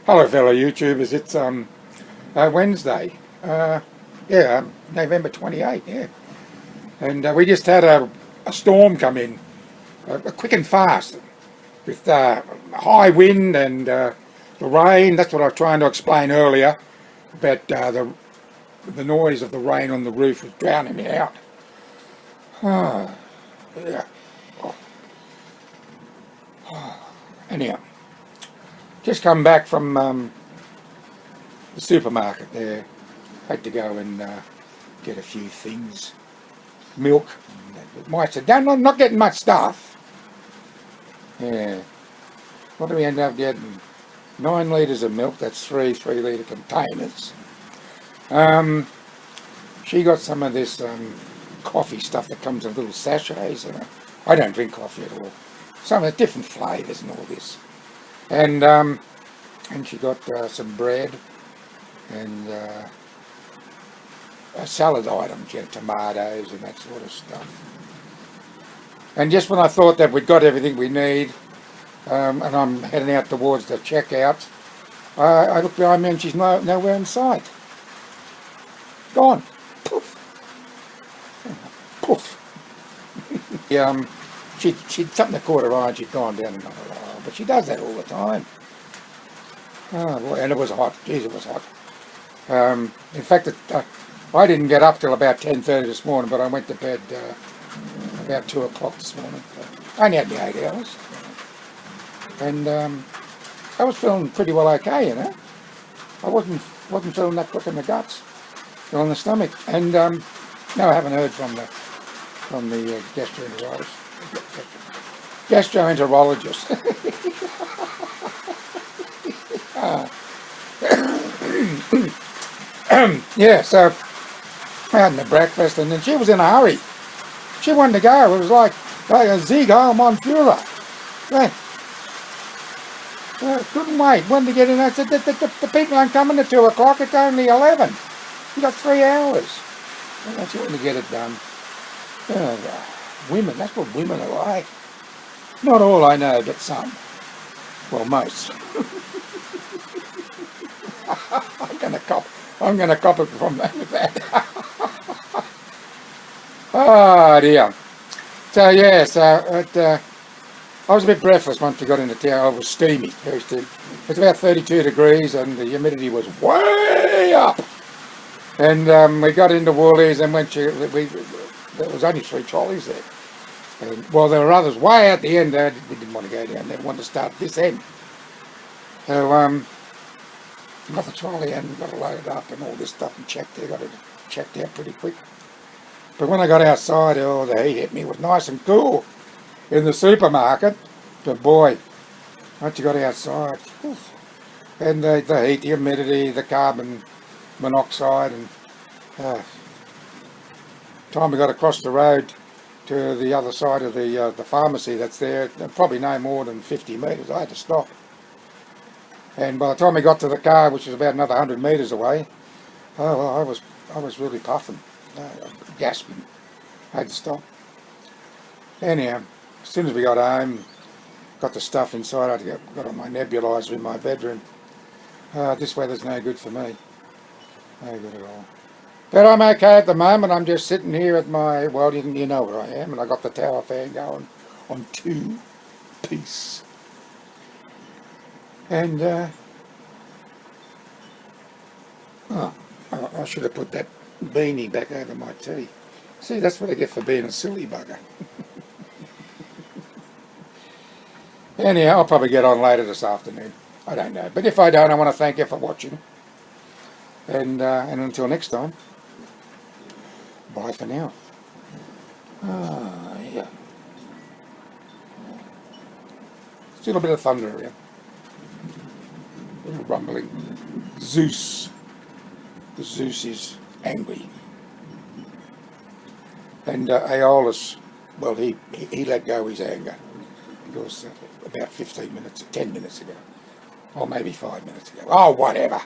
Hello, fellow YouTubers. It's Wednesday. Yeah, November 28th. Yeah, and we just had a storm come in, quick and fast, with high wind and the rain. That's what I was trying to explain earlier. But the noise of the rain on the roof was drowning me out. Ah, yeah. Anyhow, just come back from the supermarket there. Had to go and get a few things. Milk. Might said, "No, I'm not getting much stuff." Yeah. What do we end up getting? 9 litres of milk. That's 3-litre containers. She got some of this coffee stuff that comes in little sachets. I don't drink coffee at all. Some of the different flavours and all this. And she got some bread and salad items, yeah, tomatoes and that sort of stuff. And just when I thought that we'd got everything we need, and I'm heading out towards the checkout, I look behind me and she's nowhere in sight. Gone. Poof. Poof. She'd something that caught her eye and she'd gone down another aisle. But she does that all the time. Oh boy, and it was hot. Jeez, it was hot. In fact, I didn't get up till about 10:30 this morning, but I went to bed about 2 o'clock this morning. I only had me 8 hours. And I was feeling pretty well okay, you know. I wasn't feeling that quick in the guts or on the stomach. And no, I haven't heard from the gastroenterologist. Yeah, so I had my breakfast, and then she was in a hurry. She wanted to go. It was like a Ziegel on Führer. Yeah. Couldn't wait. Wanted to get in. I said, the people aren't coming at 2 o'clock. It's only 11. You got 3 hours. Well, she wanted to get it done. Women, that's what women are like. Not all I know, but some. Well, most. I'm gonna cop it from that with that. Oh dear. So yeah, I was a bit breathless once we got into town. It was steamy, very steamy. It was about 32 degrees and the humidity was way up. And we got into Woolies and there was only 3 trolleys there. And, well, there were others way at the end. We didn't want to go down there. We wanted to start this end. So got the trolley and got it loaded up and all this stuff and got it checked out pretty quick. But when I got outside, oh, the heat hit me. It was nice and cool in the supermarket. But boy, once you got outside, and the heat, the humidity, the carbon monoxide, and time we got across the road to the other side of the pharmacy that's there, probably no more than 50 metres. I had to stop. And by the time we got to the car, which was about another 100 metres away, oh, well, I was really puffing, gasping. I had to stop. Anyhow, as soon as we got home, got the stuff inside, I got on my nebulizer in my bedroom. This weather's no good for me. No good at all. But I'm okay at the moment. I'm just sitting here at my, well, you know where I am, and I got the tower fan going on 2-piece. And I should have put that beanie back over my tea. See, that's what I get for being a silly bugger. Anyhow, I'll probably get on later this afternoon. I don't know. But if I don't, I want to thank you for watching. And until next time, bye for now. Yeah. Still a bit of thunder around. A little rumbling. Zeus. The Zeus is angry. And Aeolus, well, he let go his anger. Because about 10 minutes ago. Or maybe 5 minutes ago. Oh, whatever.